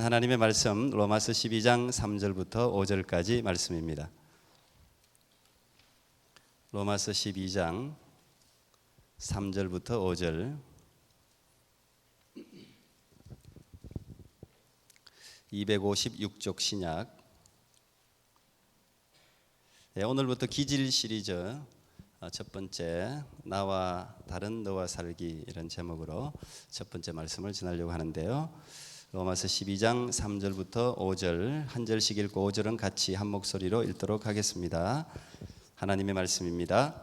하나님의 말씀 로마서 12장 3절부터 5절까지 말씀입니다. 로마서 12장 3절부터 5절. 256쪽 신약. 오늘부터 기질 시리즈 첫 번째 나와 다른 너와 살기 이런 제목으로 첫 번째 말씀을 전하려고 하는데요. 로마서 12장 3절부터 5절 한 절씩 읽고 5절은 같이 한 목소리로 읽도록 하겠습니다. 하나님의 말씀입니다.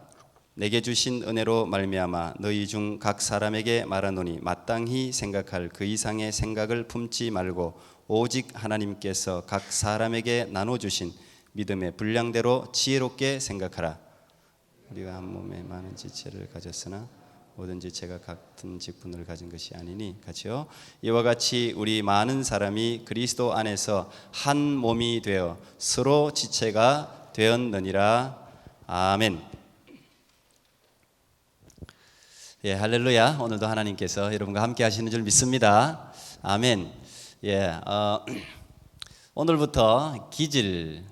내게 주신 은혜로 말미암아 너희 중 각 사람에게 말하노니 마땅히 생각할 그 이상의 생각을 품지 말고 오직 하나님께서 각 사람에게 나눠주신 믿음의 분량대로 지혜롭게 생각하라. 우리가 한 몸에 많은 지체를 가졌으나 모든 지체가 같은 직분을 가진 것이 아니니 같이요. 이와 같이 우리 많은 사람이 그리스도 안에서 한 몸이 되어 서로 지체가 되었느니라. 아멘. 예, 할렐루야. 오늘도 하나님께서 여러분과 함께 하시는 줄 믿습니다. 아멘. 예, 오늘부터 기질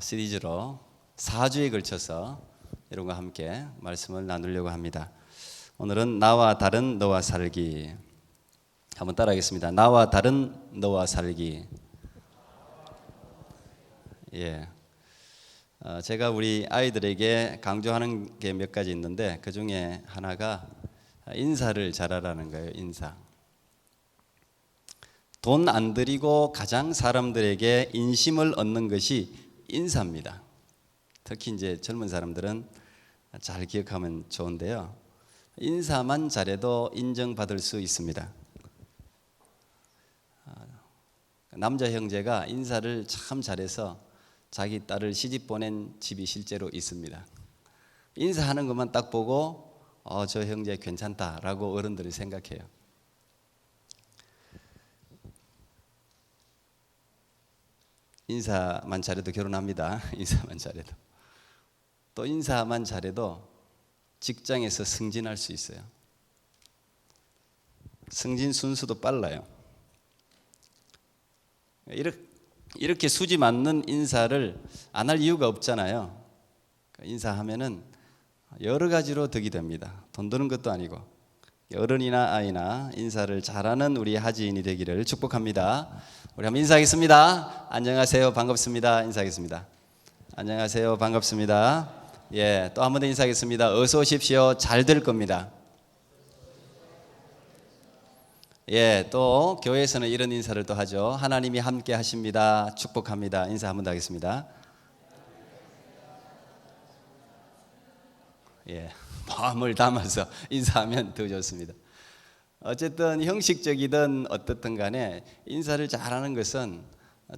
시리즈로 4주에 걸쳐서 여러분과 함께 말씀을 나누려고 합니다. 오늘은 나와 다른 너와 살기. 한번 따라하겠습니다. 나와 다른 너와 살기. 예. 제가 우리 아이들에게 강조하는 게 몇 가지 있는데 그 중에 하나가 인사를 잘하라는 거예요. 인사. 돈 안 들이고 가장 사람들에게 인심을 얻는 것이 인사입니다. 특히 이제 젊은 사람들은 잘 기억하면 좋은데요. 인사만 잘해도 인정받을 수 있습니다. 남자 형제가 인사를 참 잘해서 자기 딸을 시집 보낸 집이 실제로 있습니다. 인사하는 것만 딱 보고 저 형제 괜찮다라고 어른들이 생각해요. 인사만 잘해도 결혼합니다. 인사만 잘해도. 또 인사만 잘해도 직장에서 승진할 수 있어요. 승진 순수도 빨라요. 이렇게 수지 맞는 인사를 안 할 이유가 없잖아요. 인사하면은 여러 가지로 덕이 됩니다. 돈 드는 것도 아니고. 어른이나 아이나 인사를 잘하는 우리 하지인이 되기를 축복합니다. 우리 한번 인사하겠습니다. 안녕하세요. 반갑습니다. 인사하겠습니다. 안녕하세요. 반갑습니다. 예, 또 한 번 더 인사하겠습니다. 어서 오십시오. 잘 될 겁니다. 예, 또 교회에서는 이런 인사를 또 하죠. 하나님이 함께 하십니다. 축복합니다. 인사 한 번 더 하겠습니다. 예, 마음을 담아서 인사하면 더 좋습니다. 어쨌든 형식적이든 어떻든 간에 인사를 잘하는 것은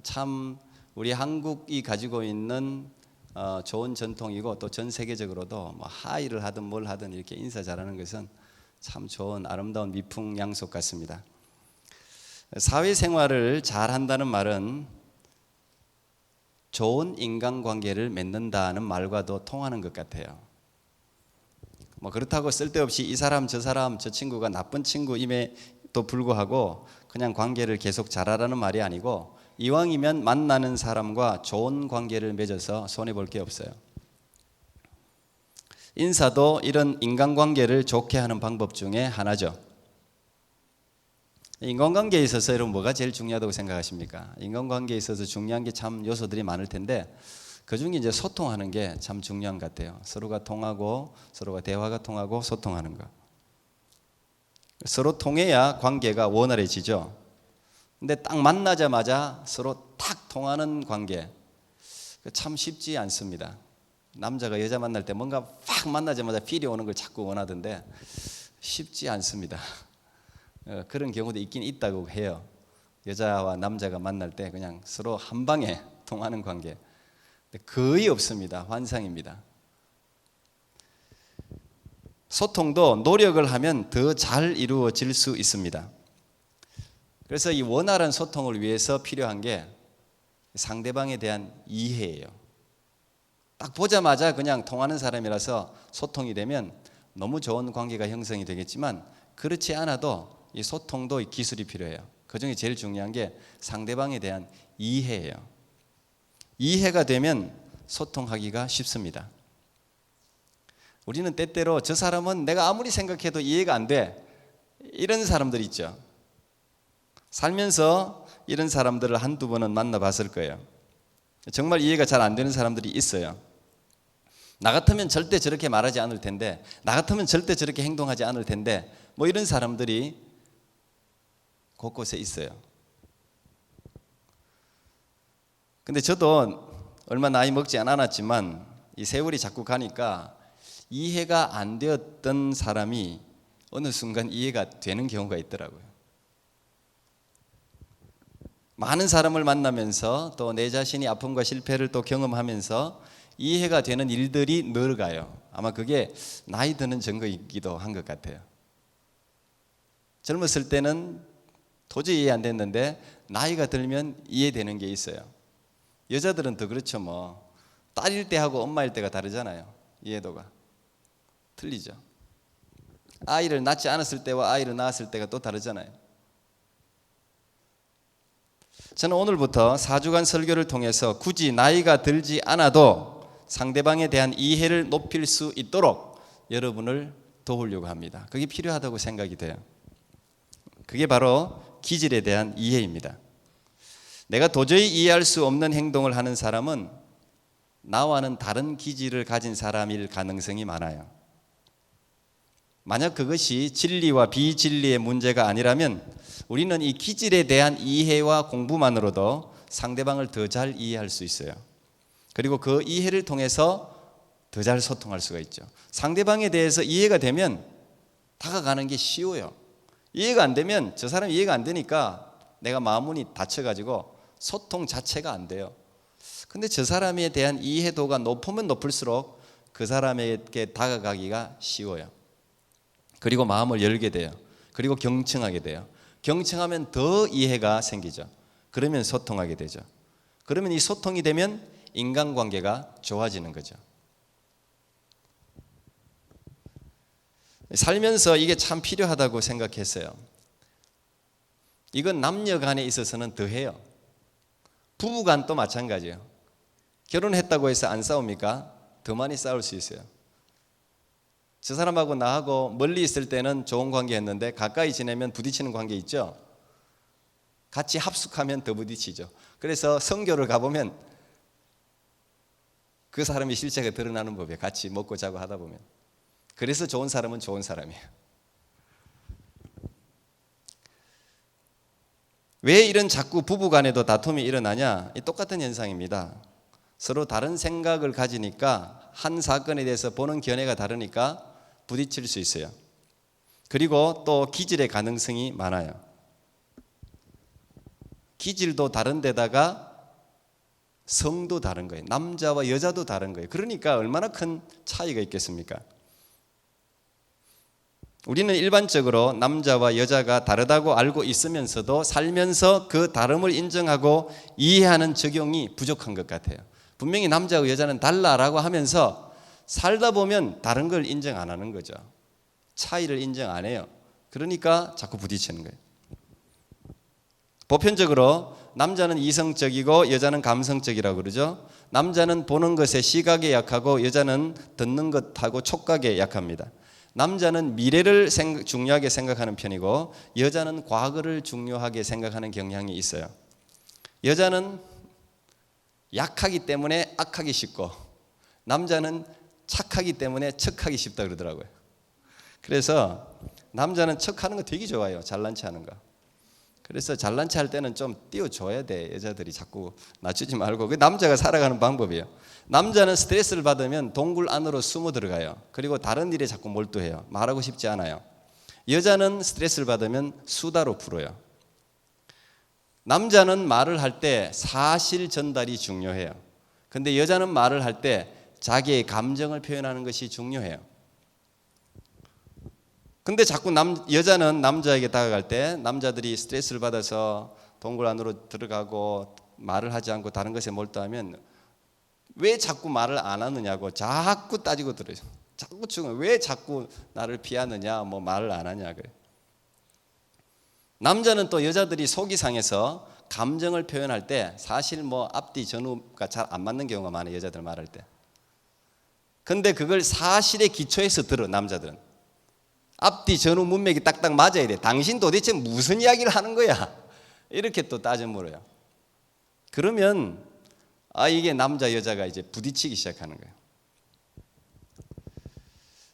참 우리 한국이 가지고 있는 좋은 전통이고 또 전 세계적으로도 뭐 하이를 하든 뭘 하든 이렇게 인사 잘하는 것은 참 좋은 아름다운 미풍양속 같습니다. 사회생활을 잘한다는 말은 좋은 인간관계를 맺는다는 말과도 통하는 것 같아요. 뭐 그렇다고 쓸데없이 이 사람 저 사람 저 친구가 나쁜 친구임에도 불구하고 그냥 관계를 계속 잘하라는 말이 아니고 이왕이면 만나는 사람과 좋은 관계를 맺어서 손해볼 게 없어요. 인사도 이런 인간관계를 좋게 하는 방법 중에 하나죠. 인간관계에 있어서 여러분 뭐가 제일 중요하다고 생각하십니까? 인간관계에 있어서 중요한 게 참 요소들이 많을 텐데 그중에 이제 소통하는 게 참 중요한 것 같아요. 서로가 통하고 서로가 대화가 통하고 소통하는 거. 서로 통해야 관계가 원활해지죠. 근데 딱 만나자마자 서로 탁 통하는 관계 참 쉽지 않습니다. 남자가 여자 만날 때 뭔가 팍 만나자마자 필이 오는 걸 자꾸 원하던데 쉽지 않습니다. 그런 경우도 있긴 있다고 해요. 여자와 남자가 만날 때 그냥 서로 한 방에 통하는 관계 거의 없습니다. 환상입니다. 소통도 노력을 하면 더 잘 이루어질 수 있습니다. 그래서 이 원활한 소통을 위해서 필요한 게 상대방에 대한 이해예요. 딱 보자마자 그냥 통하는 사람이라서 소통이 되면 너무 좋은 관계가 형성이 되겠지만 그렇지 않아도 이 소통도 기술이 필요해요. 그중에 제일 중요한 게 상대방에 대한 이해예요. 이해가 되면 소통하기가 쉽습니다. 우리는 때때로 저 사람은 내가 아무리 생각해도 이해가 안 돼, 이런 사람들 있죠. 살면서 이런 사람들을 한두 번은 만나봤을 거예요. 정말 이해가 잘 안 되는 사람들이 있어요. 나 같으면 절대 저렇게 말하지 않을 텐데, 나 같으면 절대 저렇게 행동하지 않을 텐데, 뭐 이런 사람들이 곳곳에 있어요. 근데 저도 얼마 나이 먹지 않았지만 이 세월이 자꾸 가니까 이해가 안 되었던 사람이 어느 순간 이해가 되는 경우가 있더라고요. 많은 사람을 만나면서 또 내 자신이 아픔과 실패를 또 경험하면서 이해가 되는 일들이 늘어가요. 아마 그게 나이 드는 증거이기도 한 것 같아요. 젊었을 때는 도저히 이해 안 됐는데 나이가 들면 이해되는 게 있어요. 여자들은 더 그렇죠. 뭐 딸일 때하고 엄마일 때가 다르잖아요. 이해도가 틀리죠. 아이를 낳지 않았을 때와 아이를 낳았을 때가 또 다르잖아요. 저는 오늘부터 4주간 설교를 통해서 굳이 나이가 들지 않아도 상대방에 대한 이해를 높일 수 있도록 여러분을 도우려고 합니다. 그게 필요하다고 생각이 돼요. 그게 바로 기질에 대한 이해입니다. 내가 도저히 이해할 수 없는 행동을 하는 사람은 나와는 다른 기질을 가진 사람일 가능성이 많아요. 만약 그것이 진리와 비진리의 문제가 아니라면 우리는 이 기질에 대한 이해와 공부만으로도 상대방을 더 잘 이해할 수 있어요. 그리고 그 이해를 통해서 더 잘 소통할 수가 있죠. 상대방에 대해서 이해가 되면 다가가는 게 쉬워요. 이해가 안 되면 저 사람이 이해가 안 되니까 내가 마음문이 닫혀가지고 소통 자체가 안 돼요. 근데 저 사람에 대한 이해도가 높으면 높을수록 그 사람에게 다가가기가 쉬워요. 그리고 마음을 열게 돼요. 그리고 경청하게 돼요. 경청하면 더 이해가 생기죠. 그러면 소통하게 되죠. 그러면 이 소통이 되면 인간관계가 좋아지는 거죠. 살면서 이게 참 필요하다고 생각했어요. 이건 남녀 간에 있어서는 더해요. 부부간도 마찬가지예요. 결혼했다고 해서 안 싸웁니까? 더 많이 싸울 수 있어요. 저 사람하고 나하고 멀리 있을 때는 좋은 관계였는데 가까이 지내면 부딪히는 관계 있죠. 같이 합숙하면 더 부딪히죠. 그래서 성교를 가보면 그 사람의 실체가 드러나는 법이에요. 같이 먹고 자고 하다 보면. 그래서 좋은 사람은 좋은 사람이에요. 왜 이런 자꾸 부부간에도 다툼이 일어나냐? 똑같은 현상입니다. 서로 다른 생각을 가지니까 한 사건에 대해서 보는 견해가 다르니까 부딪힐 수 있어요. 그리고 또 기질의 가능성이 많아요. 기질도 다른 데다가 성도 다른 거예요. 남자와 여자도 다른 거예요. 그러니까 얼마나 큰 차이가 있겠습니까? 우리는 일반적으로 남자와 여자가 다르다고 알고 있으면서도 살면서 그 다름을 인정하고 이해하는 적용이 부족한 것 같아요. 분명히 남자와 여자는 달라라고 하면서 살다 보면 다른 걸 인정 안 하는 거죠. 차이를 인정 안 해요. 그러니까 자꾸 부딪히는 거예요. 보편적으로 남자는 이성적이고 여자는 감성적이라고 그러죠. 남자는 보는 것에 시각에 약하고 여자는 듣는 것하고 촉각에 약합니다. 남자는 미래를 중요하게 생각하는 편이고 여자는 과거를 중요하게 생각하는 경향이 있어요. 여자는 약하기 때문에 악하기 쉽고 남자는 착하기 때문에 척하기 쉽다 그러더라고요. 그래서 남자는 척하는 거 되게 좋아해요. 잘난 체 하는 거. 그래서 잘난 체 할 때는 좀 띄워줘야 돼. 여자들이 자꾸 낮추지 말고. 그게 남자가 살아가는 방법이에요. 남자는 스트레스를 받으면 동굴 안으로 숨어 들어가요. 그리고 다른 일에 자꾸 몰두해요. 말하고 싶지 않아요. 여자는 스트레스를 받으면 수다로 풀어요. 남자는 말을 할 때 사실 전달이 중요해요. 근데 여자는 말을 할 때 자기의 감정을 표현하는 것이 중요해요. 근데 자꾸 여자는 남자에게 다가갈 때 남자들이 스트레스를 받아서 동굴 안으로 들어가고 말을 하지 않고 다른 것에 몰두하면 왜 자꾸 말을 안 하느냐고 자꾸 따지고 들어요. 자꾸 왜 자꾸 나를 피하느냐, 뭐 말을 안 하냐 그래. 남자는 또 여자들이 속이 상해서 감정을 표현할 때 사실 뭐 앞뒤 전후가 잘 안 맞는 경우가 많아요. 여자들 말할 때. 근데 그걸 사실의 기초에서 들어. 남자들은 앞뒤 전후 문맥이 딱딱 맞아야 돼. 당신 도대체 무슨 이야기를 하는 거야? 이렇게 또 따져 물어요. 그러면 이게 남자 여자가 이제 부딪히기 시작하는 거예요.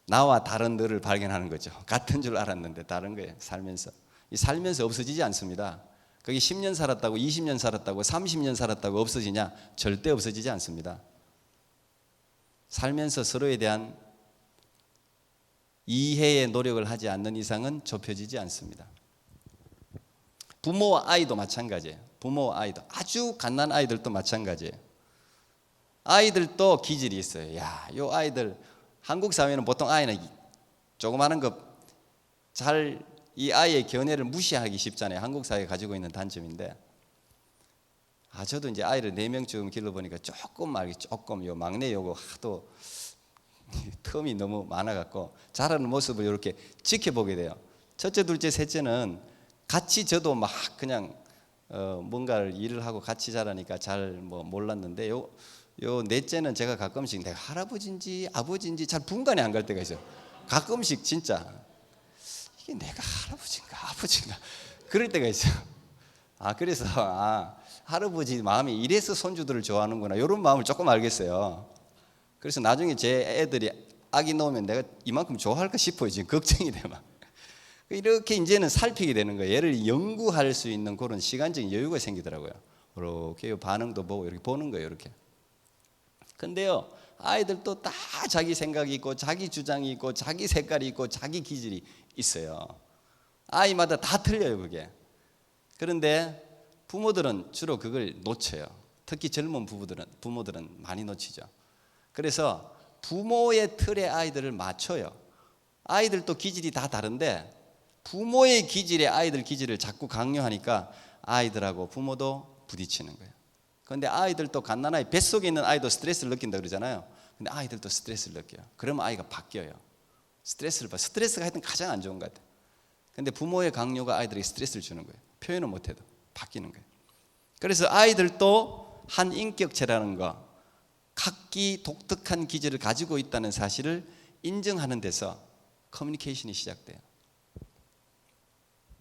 나와 다른 너를 발견하는 거죠. 같은 줄 알았는데 다른 거예요. 살면서. 이 살면서 없어지지 않습니다. 거기 10년 살았다고 20년 살았다고 30년 살았다고 없어지냐? 절대 없어지지 않습니다. 살면서 서로에 대한 이해의 노력을 하지 않는 이상은 좁혀지지 않습니다. 부모와 아이도 마찬가지예요. 부모와 아이도 아주 갓난 아이들도 마찬가지예요. 아이들도 기질이 있어요. 야, 요 아이들 한국 사회는 보통 아이는 조그마한 거 잘 이 아이의 견해를 무시하기 쉽잖아요. 한국 사회가 가지고 있는 단점인데, 저도 이제 아이를 4명쯤 길러보니까 조금 요 막내 요거 하도 텀이 너무 많아갖고 자라는 모습을 이렇게 지켜보게 돼요. 첫째, 둘째, 셋째는 같이 저도 막 그냥 뭔가를 일을 하고 같이 자라니까 잘 뭐 몰랐는데 요 넷째는 제가 가끔씩 내가 할아버지인지 아버지인지 잘 분간이 안 갈 때가 있어요. 가끔씩 진짜 이게 내가 할아버지인가 아버지인가 그럴 때가 있어요. 그래서 할아버지 마음이 이래서 손주들을 좋아하는구나 이런 마음을 조금 알겠어요. 그래서 나중에 제 애들이 아기 낳으면 내가 이만큼 좋아할까 싶어요. 지금 걱정이 돼 막. 이렇게 이제는 살피게 되는 거예요. 얘를 연구할 수 있는 그런 시간적인 여유가 생기더라고요. 이렇게 반응도 보고 이렇게 보는 거예요. 이렇게. 근데요, 아이들도 다 자기 생각이 있고 자기 주장이 있고 자기 색깔이 있고 자기 기질이 있어요. 아이마다 다 틀려요, 그게. 그런데 부모들은 주로 그걸 놓쳐요. 특히 젊은 부모들은 많이 놓치죠. 그래서 부모의 틀에 아이들을 맞춰요. 아이들도 기질이 다 다른데 부모의 기질에 아이들 기질을 자꾸 강요하니까 아이들하고 부모도 부딪히는 거예요. 그런데 아이들도 갓난아이 뱃속에 있는 아이도 스트레스를 느낀다 그러잖아요. 근데 아이들도 스트레스를 느껴요. 그러면 아이가 바뀌어요. 스트레스가 하여튼 가장 안 좋은 것 같아요. 근데 부모의 강요가 아이들에게 스트레스를 주는 거예요. 표현은 못해도 바뀌는 거예요. 그래서 아이들도 한 인격체라는 거, 각기 독특한 기질을 가지고 있다는 사실을 인정하는 데서 커뮤니케이션이 시작돼요.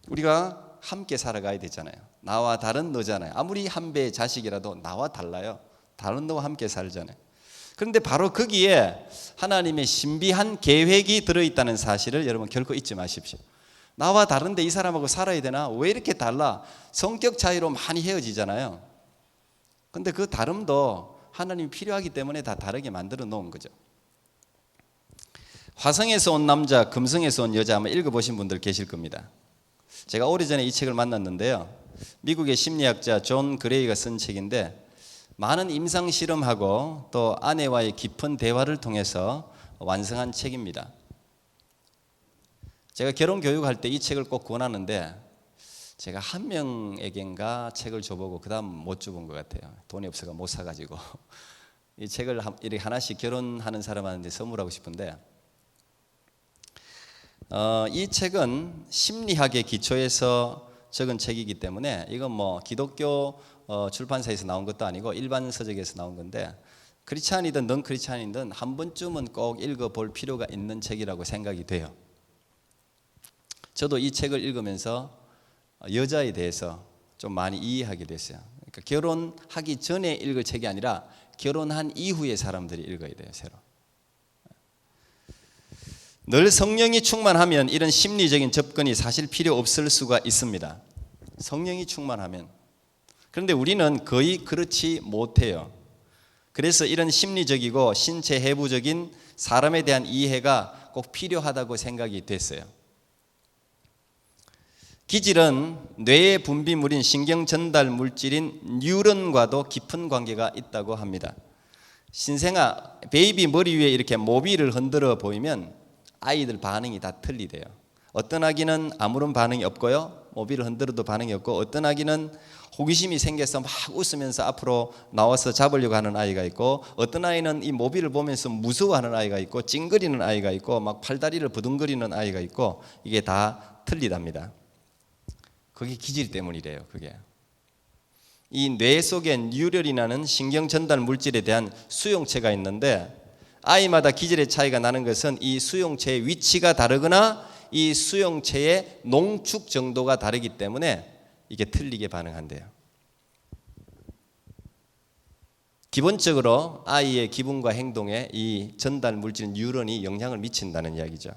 우리가 함께 살아가야 되잖아요. 나와 다른 너잖아요. 아무리 한 배의 자식이라도 나와 달라요. 다른 너와 함께 살잖아요. 그런데 바로 거기에 하나님의 신비한 계획이 들어있다는 사실을 여러분 결코 잊지 마십시오. 나와 다른데 이 사람하고 살아야 되나? 왜 이렇게 달라? 성격 차이로 많이 헤어지잖아요. 근데 그 다름도 하나님이 필요하기 때문에 다 다르게 만들어 놓은 거죠. 화성에서 온 남자, 금성에서 온 여자 아마 읽어보신 분들 계실 겁니다. 제가 오래전에 이 책을 만났는데요. 미국의 심리학자 존 그레이가 쓴 책인데 많은 임상 실험하고 또 아내와의 깊은 대화를 통해서 완성한 책입니다. 제가 결혼 교육할 때 이 책을 꼭 권하는데 제가 한 명에겐가 책을 줘보고 그 다음 못 줘본 것 같아요. 돈이 없어서 못 사가지고 이 책을 이렇게 하나씩 결혼하는 사람한테 선물하고 싶은데 이 책은 심리학의 기초에서 적은 책이기 때문에 이건 뭐 기독교 출판사에서 나온 것도 아니고 일반 서적에서 나온 건데 크리스찬이든 넌 크리스찬이든 한 번쯤은 꼭 읽어볼 필요가 있는 책이라고 생각이 돼요. 저도 이 책을 읽으면서 여자에 대해서 좀 많이 이해하게 됐어요. 그러니까 결혼하기 전에 읽을 책이 아니라 결혼한 이후에 사람들이 읽어야 돼요. 새로. 늘 성령이 충만하면 이런 심리적인 접근이 사실 필요 없을 수가 있습니다. 성령이 충만하면. 그런데 우리는 거의 그렇지 못해요. 그래서 이런 심리적이고 신체 해부적인 사람에 대한 이해가 꼭 필요하다고 생각이 됐어요. 기질은 뇌의 분비물인 신경 전달 물질인 뉴런과도 깊은 관계가 있다고 합니다. 신생아 베이비 머리 위에 이렇게 모비를 흔들어 보이면 아이들 반응이 다 틀리대요. 어떤 아기는 아무런 반응이 없고요. 모비를 흔들어도 반응이 없고 어떤 아기는 호기심이 생겨서 막 웃으면서 앞으로 나와서 잡으려고 하는 아이가 있고 어떤 아이는 이 모비를 보면서 무서워하는 아이가 있고 찡그리는 아이가 있고 막 팔다리를 부둥거리는 아이가 있고 이게 다 틀리답니다. 그게 기질 때문이래요. 그게 이 뇌 속에 뉴럴이라는 신경 전달 물질에 대한 수용체가 있는데 아이마다 기질의 차이가 나는 것은 이 수용체의 위치가 다르거나 이 수용체의 농축 정도가 다르기 때문에 이게 틀리게 반응한대요. 기본적으로 아이의 기분과 행동에 이 전달 물질 뉴런이 영향을 미친다는 이야기죠.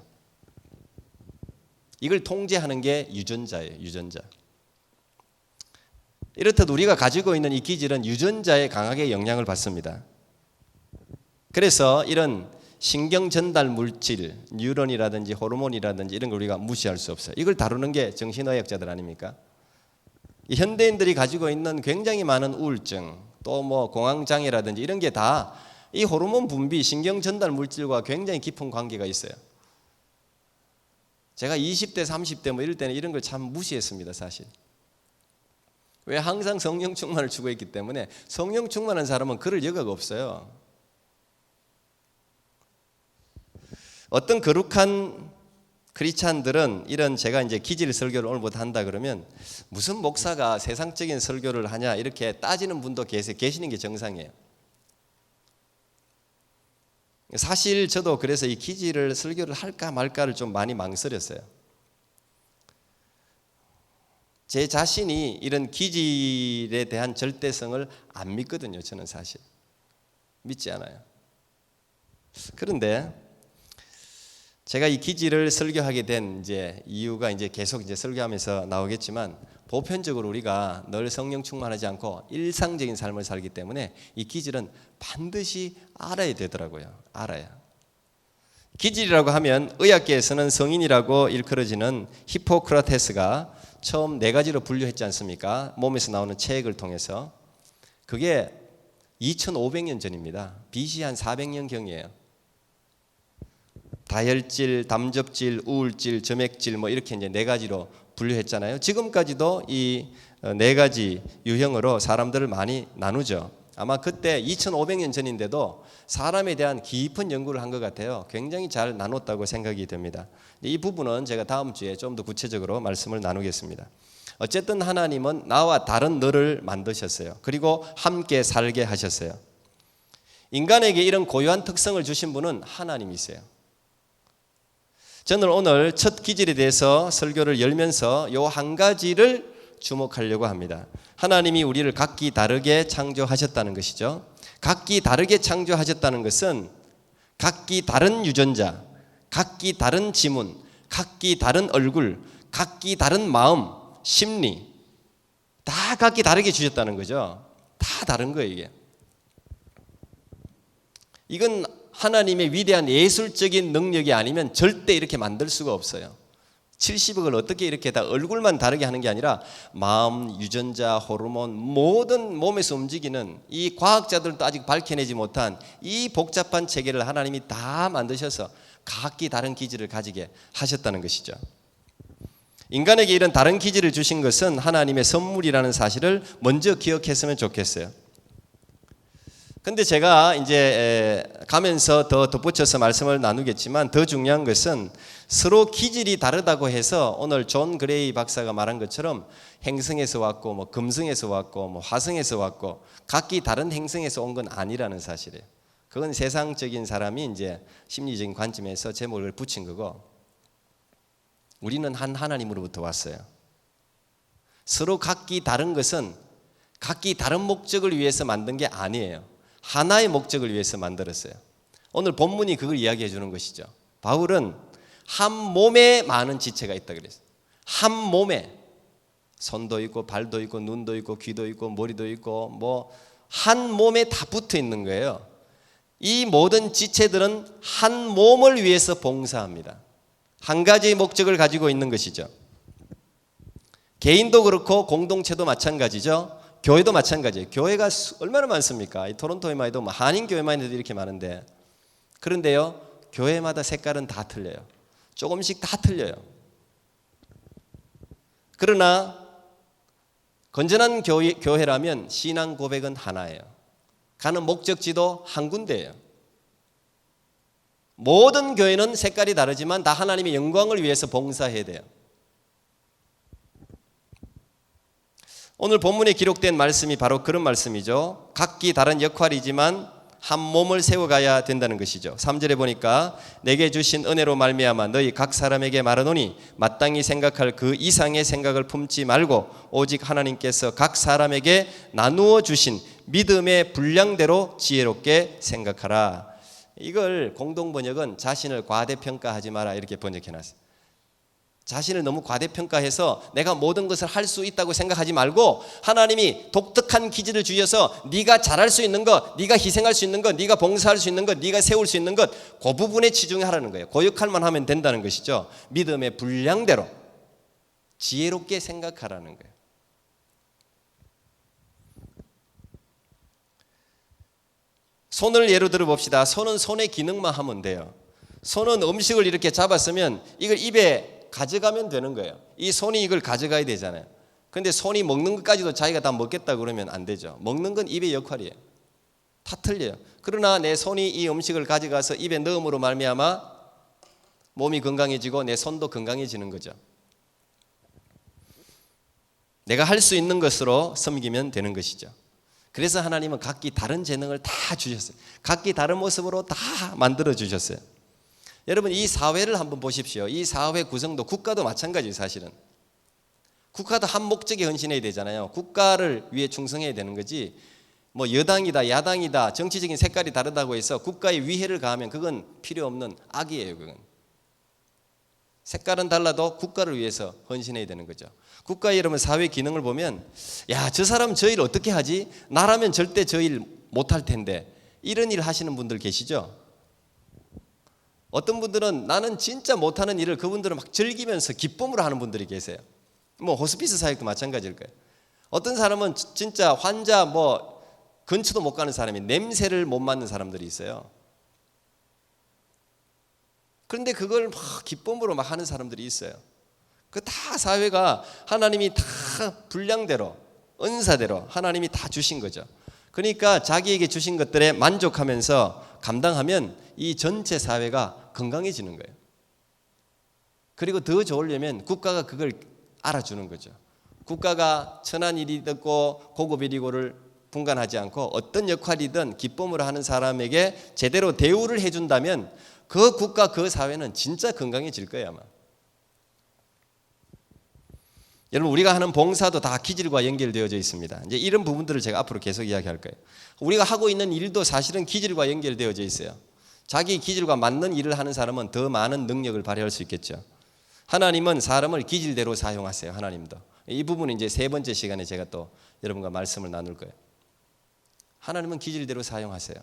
이걸 통제하는 게 유전자예요. 유전자. 이렇듯 우리가 가지고 있는 이 기질은 유전자에 강하게 영향을 받습니다. 그래서 이런 신경 전달 물질, 뉴런이라든지 호르몬이라든지 이런 걸 우리가 무시할 수 없어요. 이걸 다루는 게 정신의학자들 아닙니까? 이 현대인들이 가지고 있는 굉장히 많은 우울증, 또 뭐 공황장애라든지 이런 게 다 이 호르몬 분비, 신경 전달 물질과 굉장히 깊은 관계가 있어요. 제가 20대, 30대 뭐 이럴 때는 이런 걸 참 무시했습니다, 사실. 왜? 항상 성령 충만을 추구했기 때문에 성령 충만한 사람은 그럴 여가가 없어요. 어떤 거룩한 크리스찬들은 이런 제가 이제 기질 설교를 오늘부터 한다 그러면 무슨 목사가 세상적인 설교를 하냐 이렇게 따지는 분도 계시는 게 정상이에요. 사실 저도 그래서 이 기질을 설교를 할까 말까를 좀 많이 망설였어요. 제 자신이 이런 기질에 대한 절대성을 안 믿거든요. 저는 사실 믿지 않아요. 그런데 제가 이 기질을 설교하게 된 이제 이유가 이제 계속 이제 설교하면서 나오겠지만 보편적으로 우리가 늘 성령 충만하지 않고 일상적인 삶을 살기 때문에 이 기질은 반드시 알아야 되더라고요. 알아야. 기질이라고 하면 의학계에서는 성인이라고 일컬어지는 히포크라테스가 처음 4가지로 분류했지 않습니까? 몸에서 나오는 체액을 통해서. 그게 2500년 전입니다. BC 한 400년경이에요. 다혈질, 담접질, 우울질, 점액질 뭐 이렇게 이제 4가지로 분류했잖아요. 지금까지도 이 4가지 유형으로 사람들을 많이 나누죠. 아마 그때 2500년 전인데도 사람에 대한 깊은 연구를 한 것 같아요. 굉장히 잘 나눴다고 생각이 됩니다. 이 부분은 제가 다음 주에 좀 더 구체적으로 말씀을 나누겠습니다. 어쨌든 하나님은 나와 다른 너를 만드셨어요. 그리고 함께 살게 하셨어요. 인간에게 이런 고유한 특성을 주신 분은 하나님이세요. 저는 오늘 첫 기질에 대해서 설교를 열면서 이 한 가지를 주목하려고 합니다. 하나님이 우리를 각기 다르게 창조하셨다는 것이죠. 각기 다르게 창조하셨다는 것은 각기 다른 유전자, 각기 다른 지문, 각기 다른 얼굴, 각기 다른 마음, 심리 다 각기 다르게 주셨다는 거죠. 다 다른 거예요, 이게. 이건 하나님의 위대한 예술적인 능력이 아니면 절대 이렇게 만들 수가 없어요. 70억을 어떻게 이렇게 다 얼굴만 다르게 하는 게 아니라 마음, 유전자, 호르몬 모든 몸에서 움직이는 이 과학자들도 아직 밝혀내지 못한 이 복잡한 체계를 하나님이 다 만드셔서 각기 다른 기질을 가지게 하셨다는 것이죠. 인간에게 이런 다른 기질을 주신 것은 하나님의 선물이라는 사실을 먼저 기억했으면 좋겠어요. 근데 제가 이제 가면서 더 덧붙여서 말씀을 나누겠지만 더 중요한 것은 서로 기질이 다르다고 해서 오늘 존 그레이 박사가 말한 것처럼 행성에서 왔고 뭐 금성에서 왔고 뭐 화성에서 왔고 각기 다른 행성에서 온 건 아니라는 사실이에요. 그건 세상적인 사람이 이제 심리적인 관점에서 제목을 붙인 거고 우리는 한 하나님으로부터 왔어요. 서로 각기 다른 것은 각기 다른 목적을 위해서 만든 게 아니에요. 하나의 목적을 위해서 만들었어요. 오늘 본문이 그걸 이야기해 주는 것이죠. 바울은 한 몸에 많은 지체가 있다 그랬어요. 한 몸에 손도 있고 발도 있고 눈도 있고 귀도 있고 머리도 있고 뭐 한 몸에 다 붙어 있는 거예요. 이 모든 지체들은 한 몸을 위해서 봉사합니다. 한 가지의 목적을 가지고 있는 것이죠. 개인도 그렇고 공동체도 마찬가지죠. 교회도 마찬가지예요. 교회가 얼마나 많습니까? 이 토론토에만 해도 한인교회만 해도 이렇게 많은데 그런데요 교회마다 색깔은 다 틀려요. 조금씩 다 틀려요. 그러나 건전한 교회라면 신앙 고백은 하나예요. 가는 목적지도 한 군데예요. 모든 교회는 색깔이 다르지만 다 하나님의 영광을 위해서 봉사해야 돼요. 오늘 본문에 기록된 말씀이 바로 그런 말씀이죠. 각기 다른 역할이지만 한 몸을 세워가야 된다는 것이죠. 3절에 보니까 내게 주신 은혜로 말미암아 너희 각 사람에게 말하노니 마땅히 생각할 그 이상의 생각을 품지 말고 오직 하나님께서 각 사람에게 나누어 주신 믿음의 분량대로 지혜롭게 생각하라. 이걸 공동번역은 자신을 과대평가하지 마라 이렇게 번역해놨어요. 자신을 너무 과대평가해서 내가 모든 것을 할 수 있다고 생각하지 말고 하나님이 독특한 기질을 주셔서 네가 잘할 수 있는 것, 네가 희생할 수 있는 것, 네가 봉사할 수 있는 것, 네가 세울 수 있는 것, 그 부분에 치중하라는 거예요. 그 역할만 하면 된다는 것이죠. 믿음의 분량대로 지혜롭게 생각하라는 거예요. 손을 예로 들어 봅시다. 손은 손의 기능만 하면 돼요. 손은 음식을 이렇게 잡았으면 이걸 입에 가져가면 되는 거예요. 이 손이 이걸 가져가야 되잖아요. 그런데 손이 먹는 것까지도 자기가 다 먹겠다 그러면 안 되죠. 먹는 건 입의 역할이에요. 다 틀려요. 그러나 내 손이 이 음식을 가져가서 입에 넣음으로 말미암아 몸이 건강해지고 내 손도 건강해지는 거죠. 내가 할 수 있는 것으로 섬기면 되는 것이죠. 그래서 하나님은 각기 다른 재능을 다 주셨어요. 각기 다른 모습으로 다 만들어 주셨어요. 여러분 이 사회를 한번 보십시오. 이 사회 구성도 국가도 마찬가지예요. 사실은 국가도 한 목적에 헌신해야 되잖아요. 국가를 위해 충성해야 되는 거지 뭐 여당이다 야당이다 정치적인 색깔이 다르다고 해서 국가에 위해를 가하면 그건 필요 없는 악이에요. 그건 색깔은 달라도 국가를 위해서 헌신해야 되는 거죠. 국가의 여러분 사회 기능을 보면 야, 저 사람 저 일 어떻게 하지? 나라면 절대 저 일 못할 텐데 이런 일 하시는 분들 계시죠? 어떤 분들은 나는 진짜 못하는 일을 그분들은 막 즐기면서 기쁨으로 하는 분들이 계세요. 뭐 호스피스 사역도 마찬가지일 거예요. 어떤 사람은 진짜 환자 뭐 근처도 못 가는 사람이 냄새를 못 맡는 사람들이 있어요. 그런데 그걸 막 기쁨으로 막 하는 사람들이 있어요. 그 다 사회가 하나님이 다 분량대로 은사대로 하나님이 다 주신 거죠. 그러니까 자기에게 주신 것들에 만족하면서 감당하면 이 전체 사회가 건강해지는 거예요. 그리고 더 좋으려면 국가가 그걸 알아주는 거죠. 국가가 천한 일이고 고급 일이고를 분간하지 않고 어떤 역할이든 기쁨으로 하는 사람에게 제대로 대우를 해준다면 그 국가 그 사회는 진짜 건강해질 거예요 아마. 여러분 우리가 하는 봉사도 다 기질과 연결되어져 있습니다. 이제 이런 부분들을 제가 앞으로 계속 이야기할 거예요. 우리가 하고 있는 일도 사실은 기질과 연결되어져 있어요. 자기 기질과 맞는 일을 하는 사람은 더 많은 능력을 발휘할 수 있겠죠. 하나님은 사람을 기질대로 사용하세요. 하나님도. 이 부분은 이제 세 번째 시간에 제가 또 여러분과 말씀을 나눌 거예요. 하나님은 기질대로 사용하세요.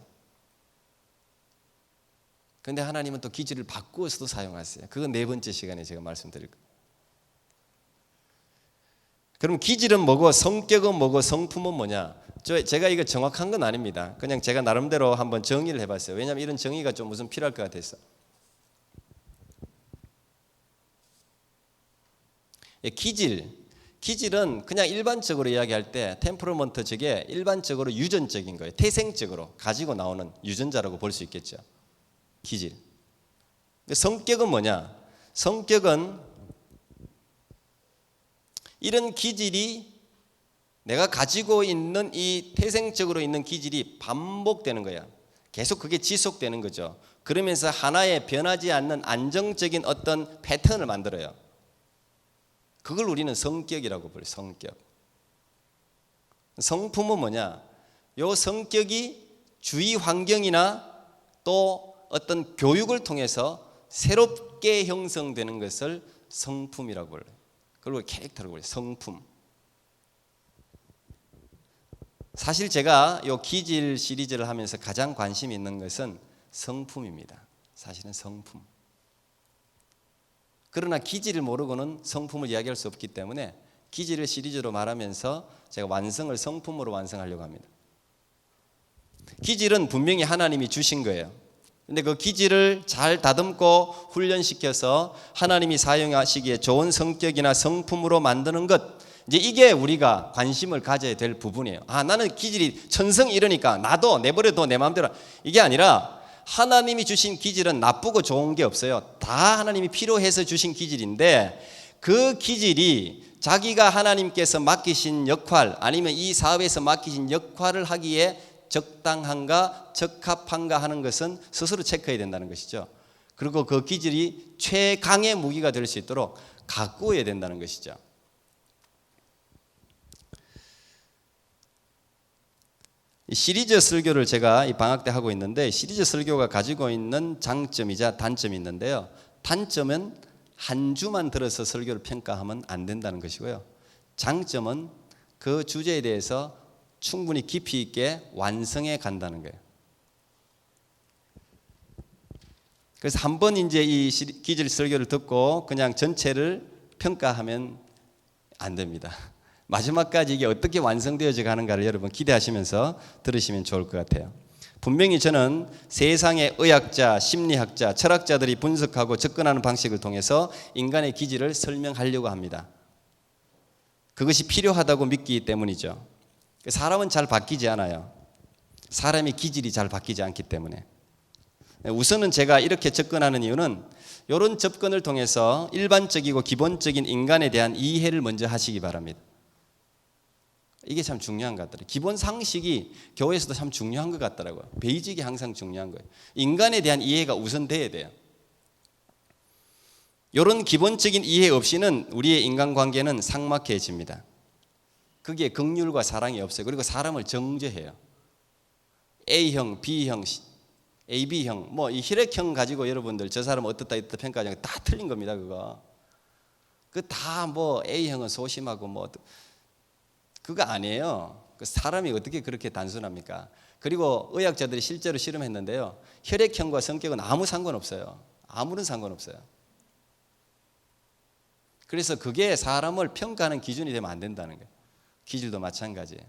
그런데 하나님은 또 기질을 바꾸어서도 사용하세요. 그건 네 번째 시간에 제가 말씀드릴 거예요. 그럼 기질은 뭐고 성격은 뭐고 성품은 뭐냐? 제가 이거 정확한 건 아닙니다. 그냥 제가 나름대로 한번 정의를 해봤어요. 왜냐하면 이런 정의가 좀 무슨 필요할 것 같아서. 기질은 그냥 일반적으로 이야기할 때 템퍼러먼트 저게 일반적으로 유전적인 거예요. 태생적으로 가지고 나오는 유전자라고 볼 수 있겠죠. 기질. 성격은 뭐냐? 성격은 이런 기질이 내가 가지고 있는 이 태생적으로 있는 기질이 반복되는 거야. 계속 그게 지속되는 거죠. 그러면서 하나의 변하지 않는 안정적인 어떤 패턴을 만들어요. 그걸 우리는 성격이라고 불러요. 성격. 성품은 뭐냐? 요 성격이 주위 환경이나 또 어떤 교육을 통해서 새롭게 형성되는 것을 성품이라고 불러요. 그리고 캐릭터라고 불러요. 성품. 사실 제가 이 기질 시리즈를 하면서 가장 관심 있는 것은 성품입니다. 사실은 성품. 그러나 기질을 모르고는 성품을 이야기할 수 없기 때문에 기질을 시리즈로 말하면서 제가 완성을 성품으로 완성하려고 합니다. 기질은 분명히 하나님이 주신 거예요. 근데 그 기질을 잘 다듬고 훈련시켜서 하나님이 사용하시기에 좋은 성격이나 성품으로 만드는 것, 이제 이게 우리가 관심을 가져야 될 부분이에요. 아, 나는 기질이 천성 이러니까 나도 내버려둬 내 마음대로. 이게 아니라 하나님이 주신 기질은 나쁘고 좋은 게 없어요. 다 하나님이 필요해서 주신 기질인데 그 기질이 자기가 하나님께서 맡기신 역할 아니면 이 사업에서 맡기신 역할을 하기에 적당한가 적합한가 하는 것은 스스로 체크해야 된다는 것이죠. 그리고 그 기질이 최강의 무기가 될 수 있도록 가꾸어야 된다는 것이죠. 이 시리즈 설교를 제가 이 방학 때 하고 있는데 시리즈 설교가 가지고 있는 장점이자 단점이 있는데요. 단점은 한 주만 들어서 설교를 평가하면 안 된다는 것이고요. 장점은 그 주제에 대해서 충분히 깊이 있게 완성해 간다는 거예요. 그래서 한번 이제 이 기질 설교를 듣고 그냥 전체를 평가하면 안 됩니다. 마지막까지 이게 어떻게 완성되어져 가는가를 여러분 기대하시면서 들으시면 좋을 것 같아요. 분명히 저는 세상의 의학자, 심리학자, 철학자들이 분석하고 접근하는 방식을 통해서 인간의 기질을 설명하려고 합니다. 그것이 필요하다고 믿기 때문이죠. 사람은 잘 바뀌지 않아요. 사람의 기질이 잘 바뀌지 않기 때문에. 우선은 제가 이렇게 접근하는 이유는 이런 접근을 통해서 일반적이고 기본적인 인간에 대한 이해를 먼저 하시기 바랍니다. 이게 참 중요한 것 같더라고요. 기본 상식이 교회에서도 참 중요한 것 같더라고요. 베이직이 항상 중요한 거예요. 인간에 대한 이해가 우선돼야 돼요. 이런 기본적인 이해 없이는 우리의 인간관계는 삭막해집니다. 그게 긍휼과 사랑이 없어요. 그리고 사람을 정죄해요. A형, B형, AB형, 뭐 이 혈액형 가지고 여러분들 저 사람 어떻다 이렇다 평가하는 거 다 틀린 겁니다. 그거. 그 다 뭐 A형은 소심하고 뭐 그거 아니에요. 그 사람이 어떻게 그렇게 단순합니까? 그리고 의학자들이 실제로 실험했는데요. 혈액형과 성격은 아무 상관없어요. 아무런 상관없어요. 그래서 그게 사람을 평가하는 기준이 되면 안 된다는 거예요. 기질도 마찬가지예요.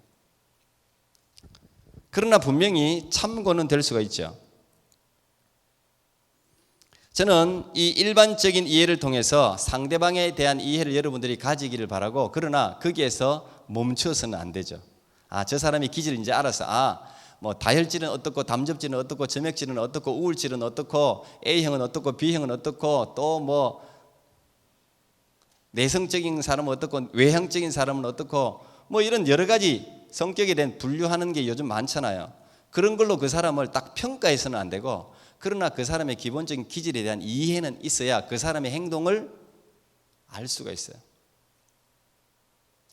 그러나 분명히 참고는 될 수가 있죠. 저는 이 일반적인 이해를 통해서 상대방에 대한 이해를 여러분들이 가지기를 바라고 그러나 거기에서 멈춰서는 안 되죠. 저 사람이 기질을 이제 알았어. 뭐 다혈질은 어떻고 담즙질은 어떻고 점액질은 어떻고 우울질은 어떻고 A형은 어떻고 B형은 어떻고 또 뭐 내성적인 사람은 어떻고 외향적인 사람은 어떻고 뭐 이런 여러 가지 성격에 대한 분류하는 게 요즘 많잖아요. 그런 걸로 그 사람을 딱 평가해서는 안 되고 그러나 그 사람의 기본적인 기질에 대한 이해는 있어야 그 사람의 행동을 알 수가 있어요.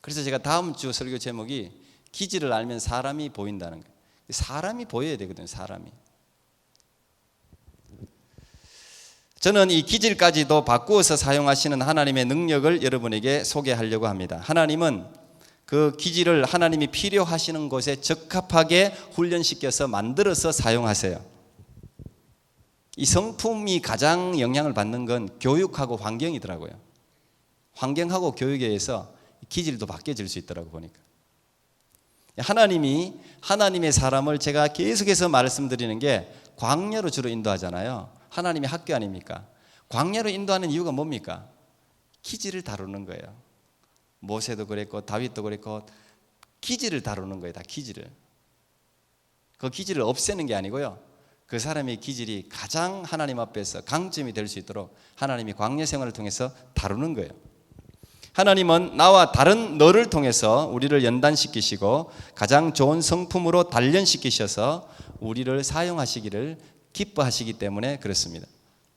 그래서 제가 다음 주 설교 제목이 기질을 알면 사람이 보인다는 거예요. 사람이 보여야 되거든요. 사람이. 저는 이 기질까지도 바꾸어서 사용하시는 하나님의 능력을 여러분에게 소개하려고 합니다. 하나님은 그 기질을 하나님이 필요하시는 곳에 적합하게 훈련시켜서 만들어서 사용하세요. 이 성품이 가장 영향을 받는 건 교육하고 환경이더라고요. 환경하고 교육에 의해서 기질도 바뀌어질 수 있더라고 보니까. 하나님이 하나님의 사람을 제가 계속해서 말씀드리는 게 광야로 주로 인도하잖아요. 하나님의 학교 아닙니까? 광야로 인도하는 이유가 뭡니까? 기질을 다루는 거예요. 모세도 그랬고 다윗도 그랬고 기질을 다루는 거예요. 다 기질을. 그 기질을 없애는 게 아니고요. 그 사람의 기질이 가장 하나님 앞에서 강점이 될 수 있도록 하나님이 광야 생활을 통해서 다루는 거예요. 하나님은 나와 다른 너를 통해서 우리를 연단시키시고 가장 좋은 성품으로 단련시키셔서 우리를 사용하시기를 기뻐하시기 때문에 그렇습니다.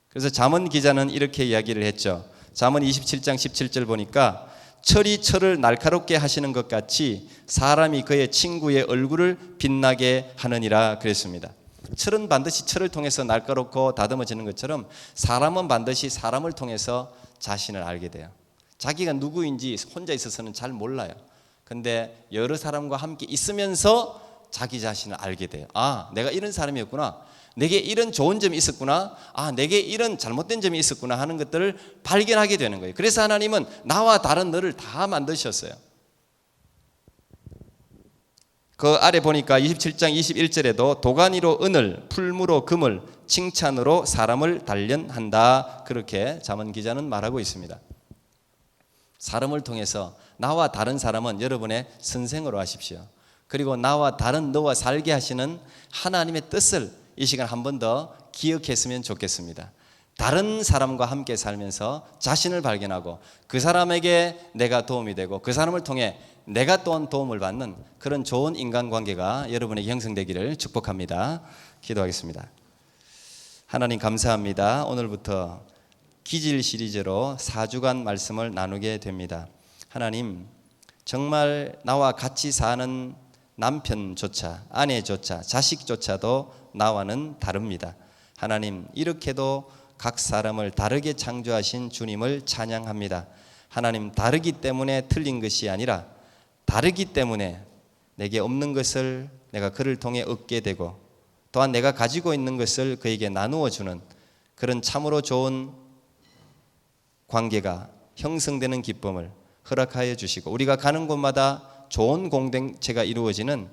그래서 잠언 기자는 이렇게 이야기를 했죠. 잠언 27장 17절 보니까 철이 철을 날카롭게 하시는 것 같이 사람이 그의 친구의 얼굴을 빛나게 하느니라 그랬습니다. 철은 반드시 철을 통해서 날카롭고 다듬어지는 것처럼 사람은 반드시 사람을 통해서 자신을 알게 돼요. 자기가 누구인지 혼자 있어서는 잘 몰라요. 근데 여러 사람과 함께 있으면서 자기 자신을 알게 돼요. 내가 이런 사람이었구나. 내게 이런 좋은 점이 있었구나. 내게 이런 잘못된 점이 있었구나 하는 것들을 발견하게 되는 거예요. 그래서 하나님은 나와 다른 너를 다 만드셨어요. 그 아래 보니까 27장 21절에도 도가니로 은을, 풀무로 금을, 칭찬으로 사람을 단련한다. 그렇게 잠언 기자는 말하고 있습니다. 사람을 통해서 나와 다른 사람은 여러분의 선생으로 하십시오. 그리고 나와 다른 너와 살게 하시는 하나님의 뜻을 이 시간 한 번 더 기억했으면 좋겠습니다. 다른 사람과 함께 살면서 자신을 발견하고 그 사람에게 내가 도움이 되고 그 사람을 통해 내가 또한 도움을 받는 그런 좋은 인간관계가 여러분에게 형성되기를 축복합니다. 기도하겠습니다. 하나님 감사합니다. 오늘부터 기질 시리즈로 4주간 말씀을 나누게 됩니다. 하나님, 정말 나와 같이 사는 남편조차, 아내조차, 자식조차도 나와는 다릅니다. 하나님, 이렇게도 각 사람을 다르게 창조하신 주님을 찬양합니다. 하나님, 다르기 때문에 틀린 것이 아니라 다르기 때문에 내게 없는 것을 내가 그를 통해 얻게 되고 또한 내가 가지고 있는 것을 그에게 나누어 주는 그런 참으로 좋은 관계가 형성되는 기쁨을 허락하여 주시고 우리가 가는 곳마다 좋은 공동체가 이루어지는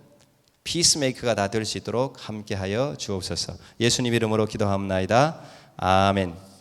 피스메이커가 다 될 수 있도록 함께하여 주옵소서. 예수님 이름으로 기도합나이다. 아멘.